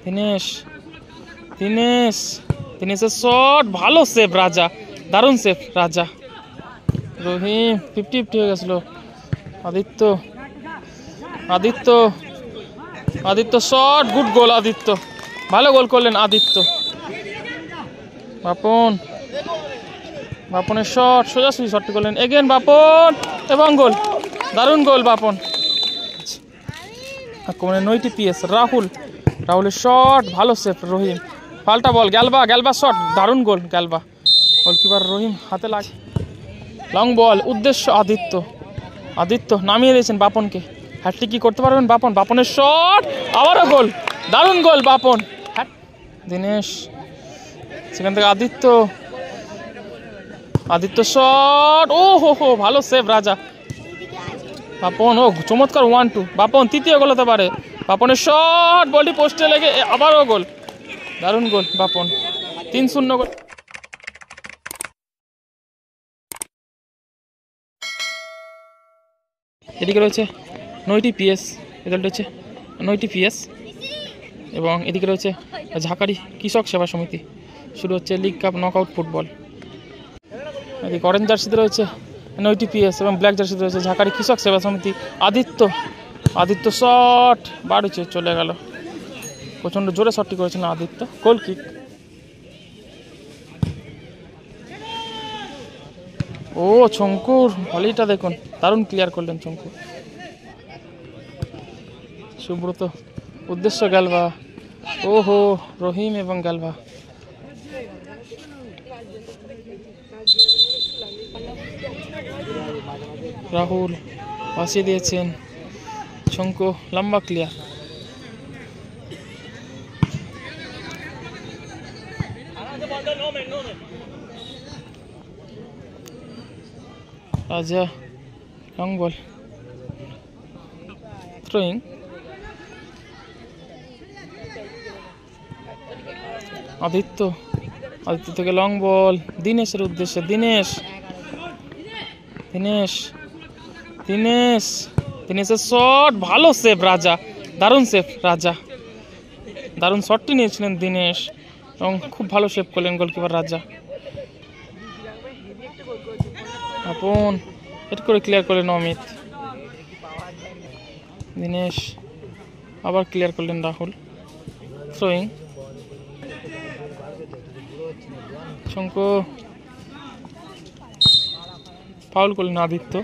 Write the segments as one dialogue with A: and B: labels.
A: Dinesh Dinesh দিনেশের shot, ভালো save রাজা, দারুণ সেভ রাজা। রহিম 50-50 হয়ে গেছিল। আদিত্য আদিত্য আদিত্য শট, গুড গোল আদিত্য, ভালো গোল করলেন আদিত্য। বাপন বাপনের শট, সোজাসুজি শটটি করলেন এগেন বাপন এবং গোল, দারুণ গোল বাপন। আক্রমণে 9টি পিএস। রাহুলের শট, ভালো সেভ রহিম। পাল্টা বল, গ্যালবা শট, দারুণ গোল গ্যালবা। গোলকিপার রহিম হাতে লাগে। লং বল, উদ্দেশ্য আদিত্য নামিয়ে দিয়েছেন বাপনকে। হ্যাটট্রিক কি করতে পারবেন বাপন? বাপনের শট, আবারও গোল, দারুণ গোল বাপন। দিনেশ, সেখান থেকে আদিত্য শট, ও হো ভালো সেভ রাজা। বাপন, ও চমৎকার 1-2। বাপন তৃতীয় গোল হতে পারে। বাপনের শট, বলটি পোস্টে লেগে আবারও গোল, দারুণ গোল বাপন। 3-0 গোল। এদিকে রয়েছে 9টি পিএস, রেজাল্ট হচ্ছে 9টি পিএস। এবং এদিকে রয়েছে ঝাঁকারি কৃষক সেবা সমিতি। শুরু হচ্ছে লিগ কাপ নকআউট ফুটবল। এদিকে অরেঞ্জ জার্সিতে রয়েছে 9টি পিএস এবং ব্ল্যাক জার্সিতে রয়েছে ঝাঁকারি কৃষক সেবা সমিতি। আদিত্য শট, বাড়ুছে, চলে গেল। প্রচণ্ড জোরে শটটি করেছেন আদিত্য, গোল কিক। ও শঙ্কুর ভলিটা দেখুন, দারুণ ক্লিয়ার করলেন শঙ্কু। সুব্রত, উদ্দেশ্য গ্যালবা, ওহো রহিম এবং গ্যালবা। রাহুল ভাসিয়ে দিয়েছেন, শঙ্কু লম্বা ক্লিয়ার। রাজা লং বল, থ্রোয়িং। আদিত্য থেকে লং বল দিনেশের উদ্দেশ্যে। দিনেশের শট, ভালো সেভ রাজা, দারুণ সেভ রাজা। দারুণ শটটি নিয়েছিলেন দিনেশ এবং খুব ভালো সেভ করলেন গোলকিপার রাজা। আপন হেড করে ক্লিয়ার করলেন অমিত। দিনেশ আবার ক্লিয়ার করলেন রাহুল, থ্রোয়িং। শঙ্কু ফাউল করলেন আদিত্য।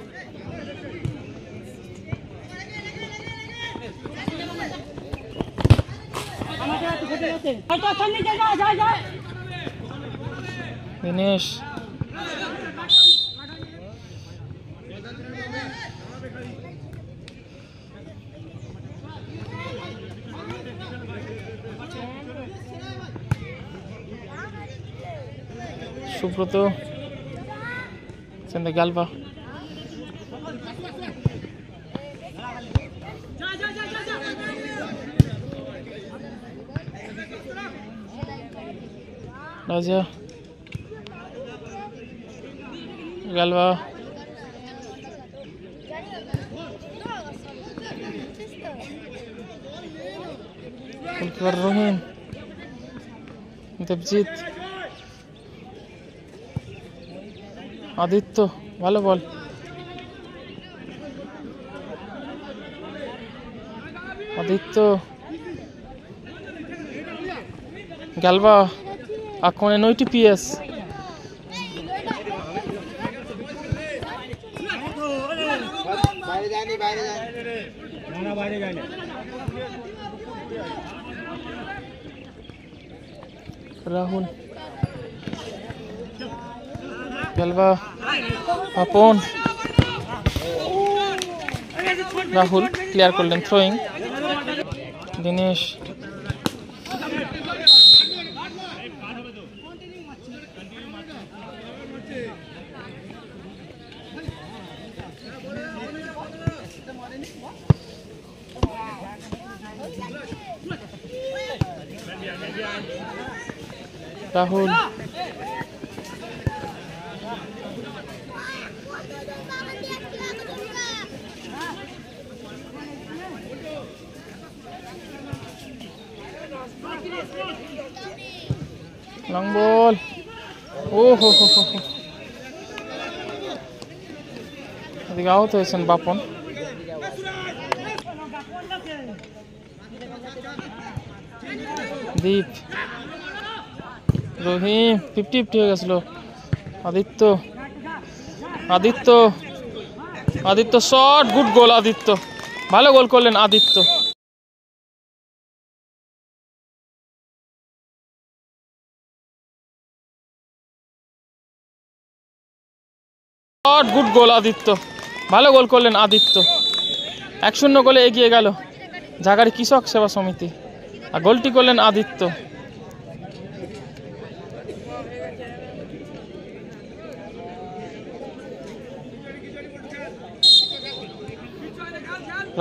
A: দিনেশ সুব্রত, গ্যালবা। রাজা গ্যালবা, গোলকিপার রহিম, দেবজিৎ, আদিত্য, ভালো বল। আদিত্য, গ্যালবা। আক্রমণে 9টি পিএস। রাহুল, গ্যালবা, আপন। রাহুল ক্লিয়ার করলেন, throwing. Dinesh Rahul, long ball, ও হো হো হো, এদিকে আহত হয়েছেন বাপন। দীপ, রহিম 50-50 হয়ে গেছিল। আদিত্য, আদিত্য, আদিত্য শট, গুড গোল আদিত্য, ভালো গোল করলেন আদিত্য। শট, গুড গোল আদিত্য, ভালো গোল করলেন আদিত্য। 1-0 গোলে এগিয়ে গেল ঝাগাড়ি কৃষক সেবা সমিতি, আর গোলটি করলেন আদিত্য।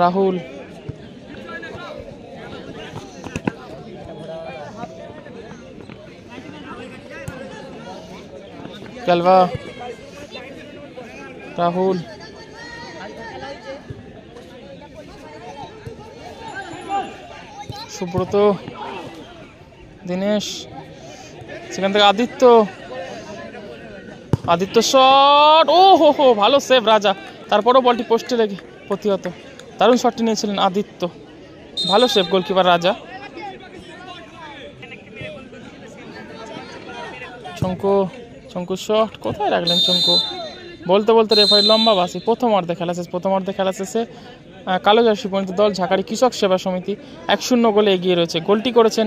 A: রাহুল, ক্যালভা, রাহুল, সুব্রত, দীনেশ, সেখান থেকে আদিত্য, আদিত্য শট, ও হো হো, ভালো সেভ রাজা, তারপরও বলটি পোস্টে লেগে প্রতিহত। দারুণ শটটি নিয়েছিলেন আদিত্য, ভালো সেভ গোলকিপার রাজা। চঙ্কু, চঙ্কু শট, কোথায় রাখলেন চঙ্কু? বলতে বলতে রেফারি লম্বা বাসি। প্রথম অর্ধে খেলা শেষে কালো জার্সি পরিণত দল ঝাকাড়ি কৃষক সেবা সমিতি 1-0 গোলে এগিয়ে রয়েছে। গোলটি করেছেন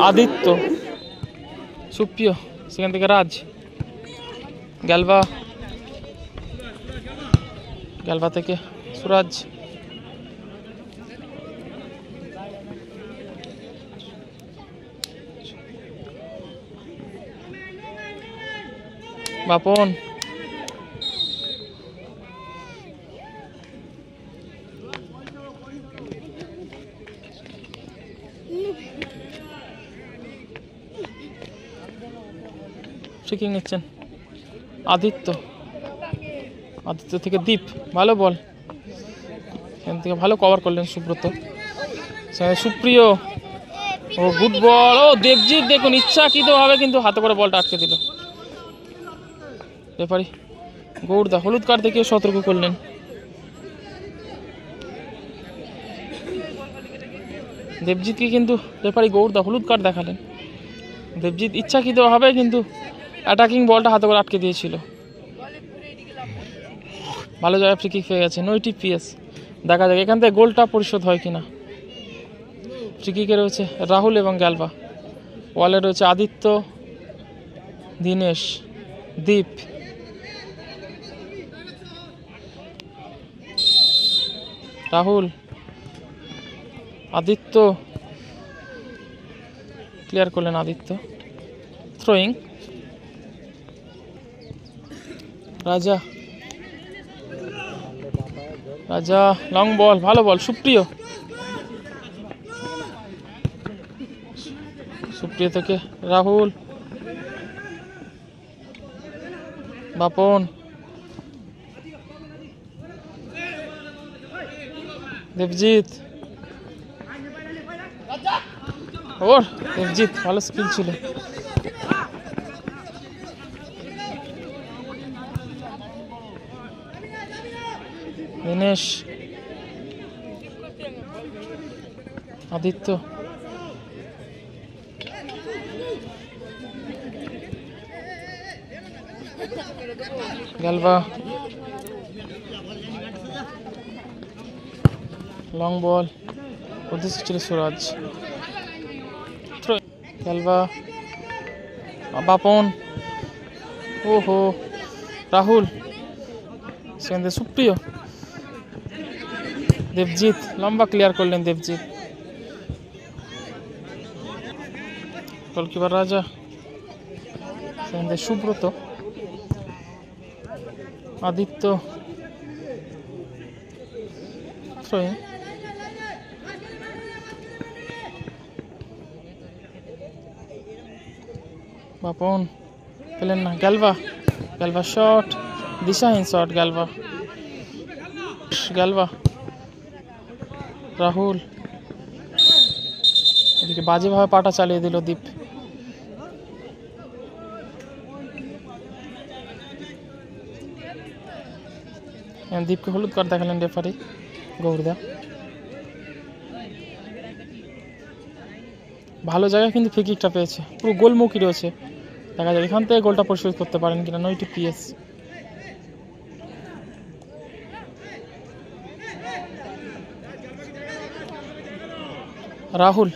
A: আদিত্য। সুপ্রিয়, সেখান থেকে রাজ, গ্যালভা, গ্যালভা থেকে সুরাজ, বাপন, ট্রিকিং নিচ্ছেন আদিত্য, আদিত্য থেকে দীপ, ভালো বল, এখান থেকে ভালো কভার করলেন সুব্রত, সুপ্রিয়, ও গুড বল, ও দেবজিৎ দেখুন ইচ্ছাকৃতভাবে কিন্তু হাতে করে বলটা আটকে দিল। রেফারি গৌরদা হলুদ কার্ড দেখিয়ে সতর্ক করলেন। দেবজিৎকে কিন্তু রেফারি গৌরদা হলুদ কার্ড দেখালেন। দেবজিৎ ইচ্ছাকৃতভাবে কিন্তু অ্যাটাকিং বলটা হাতে করে আটকে দিয়েছিল। ভালো জায়গায় ফ্রি কিক পেয়ে গেছে, 9টি পিএস। দেখা যাক এখান থেকে গোলটা পরিশোধ হয় কিনা। ফ্রি কিকে রয়েছে রাহুল এবং গ্যালভা, ওয়ালে রয়েছে আদিত্য, দীনেশ, দীপ, রাহুল, আদিত্য, ক্লিয়ার করলেন আদিত্য। থ্রোয়িং রাজা, রাজা লং বল, ভালো বল, সুপ্রিয়, সুপ্রিয় থেকে রাহুল, বাপন, দেবজিৎ, ওর দেবজিৎ ভালো স্কিল ছিল। দীনেশ, আদিত্য, গ্যালভা, লং বল, উদ্দেশ্য ছিল সুরাজ, গ্যালভা, বাপন, ওহো, রাহুল, সেখান থেকে সুপ্রিয়, দেবজিৎ লম্বা ক্লিয়ার করলেন দেবজিৎ। গোলকিপার রাজা, সেখান থেকে সুব্রত, আদিত্য, থ্রোয়িং, বাপন পেলেন না, গ্যালভা, গ্যালভা শট, দিশাহীন শট, গ্যালভা, গ্যালভা, রাহুল, এদিকে বাজেভাবে পাটা চালিয়ে দিল দীপ। দীপকে হলুদ কার্ড দেখালেন রেফারি গৌরদা। ভালো জায়গায় কিন্তু ফ্রি কিকটা পেয়েছে, পুরো গোলমুখী রয়েছে। দেখা যায় এখান থেকে গোলটা পরিশোধ করতে পারেন কিনা। নয়টি পিএস। রাহুল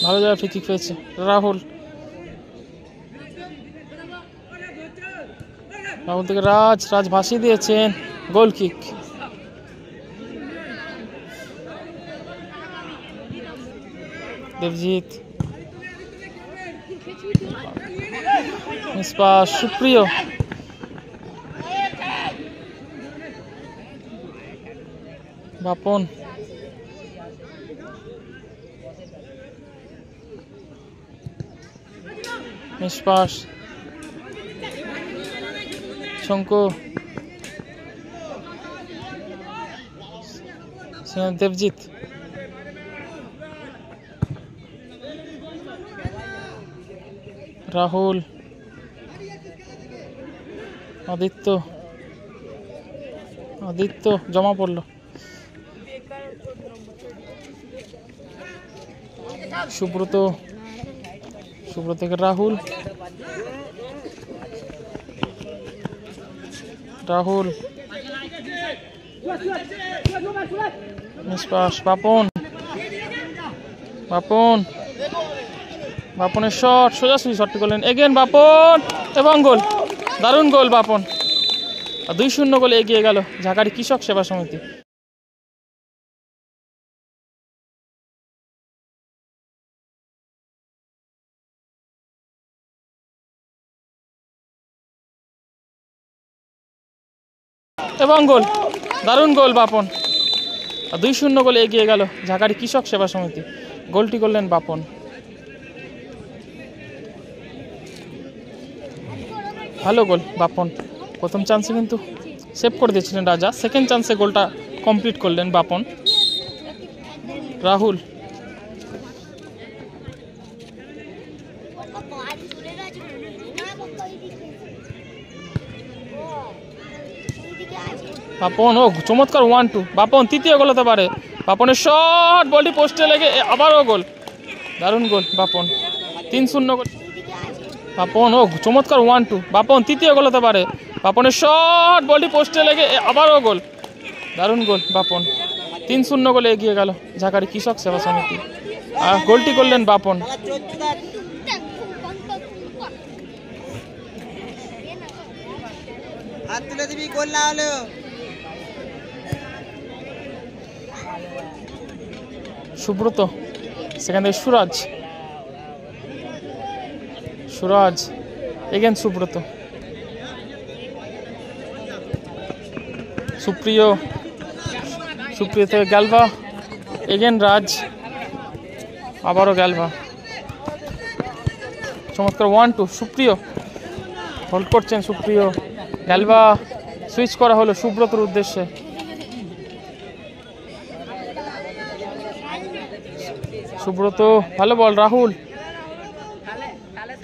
A: ভালো জায়গায় ফ্রি কিক পেয়েছে। রাহুল থেকে রাজ ভাসিয়ে দিয়েছেন, গোল কিক। দেবজিৎ, সুপ্রিয়, বাপন, নিষ্পাস, শঙ্কু, দেবজিৎ, রাহুল, আদিত্য জমা পড়লো। সুব্রত থেকে রাহুল, নিষ্পাস, বাপনের শট, সোজাসুজি শটটি করলেন এগেন বাপন এবং গোল। দারুণ গোল বাপন। 2-0 গোলে এগিয়ে গেল ঝাঁকারি কৃষক সেবা সমিতি। এবং গোল, দারুণ গোল বাপন। 2-0 গোলে এগিয়ে গেল ঝাঁকারি কৃষক সেবা সমিতি। গোলটি করলেন বাপন। ভালো গোল বাপন। প্রথম চান্সে কিন্তু সেভ করে দিয়েছিলেন রাজা, সেকেন্ড চান্সে গোলটা কমপ্লিট করলেন বাপন। রাহুল, বাপন, ও চমৎকার 1-2 বাপন, তৃতীয় গোল হতে পারে। বাপনের শট, বলটি পোস্টে লেগে আবারও গোল। দারুণ গোল বাপন। 3-0 গোল বাপন, ও চমৎকার 1-2 বাপন, তৃতীয় গোল হতে পারে। বাপনের শট, বলটি পোস্টে লেগে আবারও গোল। দারুণ গোল বাপন। 3-0 গোলে এগিয়ে গেল ঝাঁকারি কৃষক সেবা সমিতি। আর গোলটি করলেন বাপন। সুব্রত, সেখান থেকে সুরাজ এগেন সুব্রত, সুপ্রিয় থেকে গ্যালভা এগেন রাজ, আবারও গ্যালভা। চমৎকার 1-2, সুপ্রিয় হোল্ড করছেন, সুপ্রিয়, গ্যালভা সুইচ করা হলো সুব্রতর উদ্দেশ্যে। সুব্রত, ভালো বল।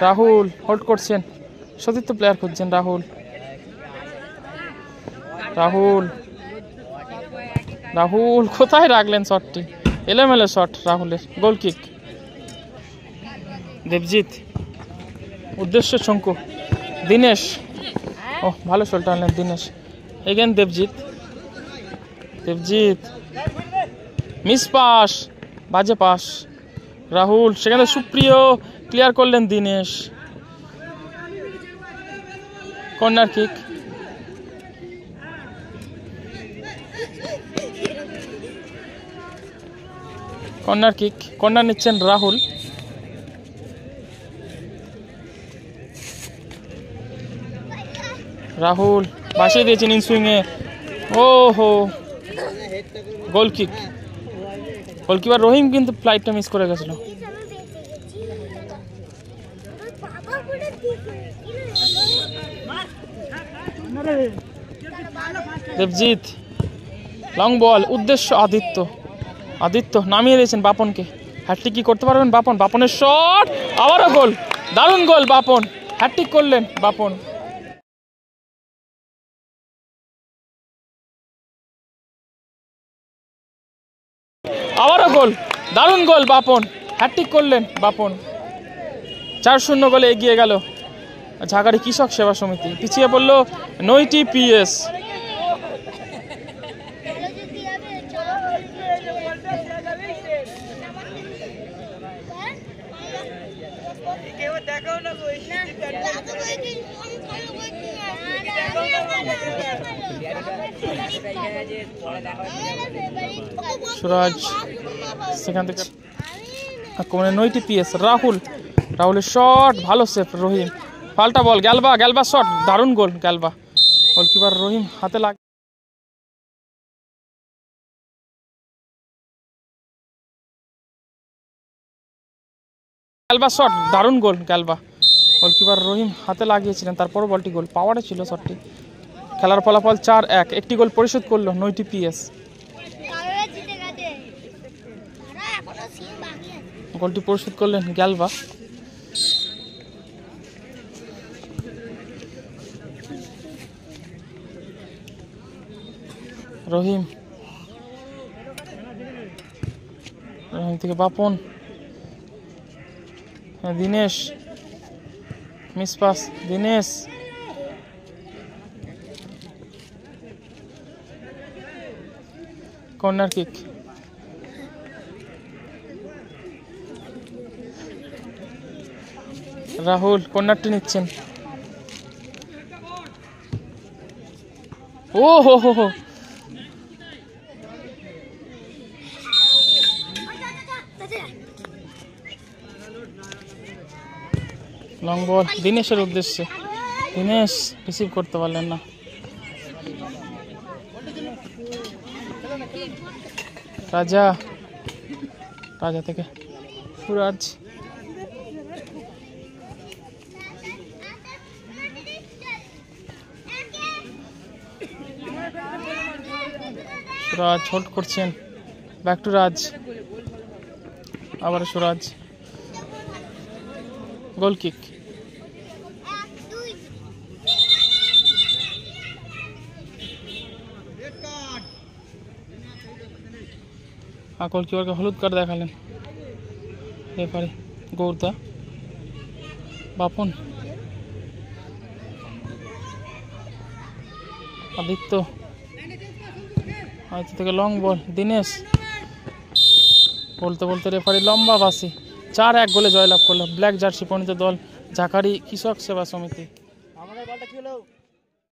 A: রাহুল হোল্ড করছেন, সতীর্থ প্লেয়ার খুঁজছেন। রাহুল কোথায় রাখলেন শটটি? এলোমেলো শট রাহুলের, গোল কিক। দেবজিৎ, উদ্দেশ্য শঙ্কু, দীনেশ, ও ভালো শট আনলেন Dinesh. Again Debjit, miss pass, বাজে পাস। রাহুল, সেখানে সুপ্রিয়, ক্লিয়ার করলেন দীনেশ। কর্নার কিক, কর্নার নিচ্ছেন রাহুল বাসিয়ে দিয়েছেন ইনসুইংয়ে। ওহো, গোল কিক। গোলকিপার রহিম কিন্তু ফ্লাইটটা মিস করে গেছিল। দেবজিৎ, লং বল, উদ্দেশ্য আদিত্য, আদিত্য নামিয়ে দিয়েছেন বাপনকে। হ্যাটট্রিক কি করতে পারবেন বাপন? বাপনের শট, আবারও গোল, দারুণ গোল বাপন, হ্যাটট্রিক করলেন বাপন। আবারও গোল, দারুণ গোল বাপন, হ্যাটট্রিক করলেন বাপন। 4-0 গোলে এগিয়ে গেল ঝাগাড়ি কৃষক সেবা সমিতি। পিছিয়ে পড়ল নৈটি পিএস। সুরাজ সেখান থেকে আক্রমণে নৈটি পিএস। রাহুলের শট, ভালো সেভ রহিম, পাল্টা বল, গ্যালবা শট, দারুণ গোল গ্যালবা, গোলকিপার রহিম হাতে লাগে। গ্যালবা শট, দারুণ গোল গ্যালবা, গোলকিপার রহিম হাতে লাগিয়েছিলেন, তারপরও বলটি গোল, পাওয়ারে ছিল শটটি। খেলার ফলাফল 4-1। একটি গোল পরিশোধ করলো নৈটি পিএস। গোলটি পরিশোধ করলেন গ্যালবা। রহিম থেকে বাপন, দিনেশ, মিসপাস, দিনেশ, কর্নার কিক, রাহুল কর্নারটি নিচ্ছেন। ও হো, লং বল দিনেশের উদ্দেশ্যে, দিনেশ রিসিভ করতে পারলেন না। রাজা থেকে সুরাজ, ছোট করছেন, ব্যাক টু রাজ, আবার সুরাজ, গোল কিক। গোলকিপারকে হলুদ কার্ড দেখালেন রেফারি গৌরদা। বাপন, আদিত্য থেকে লং বল, দিনেশ, বলতে রেফারি লম্বা বাসি। 4-1 গোলে জয়লাভ করলো ব্ল্যাক জার্সি পরিণত দল ঝাকাড়ি কৃষক সেবা সমিতি।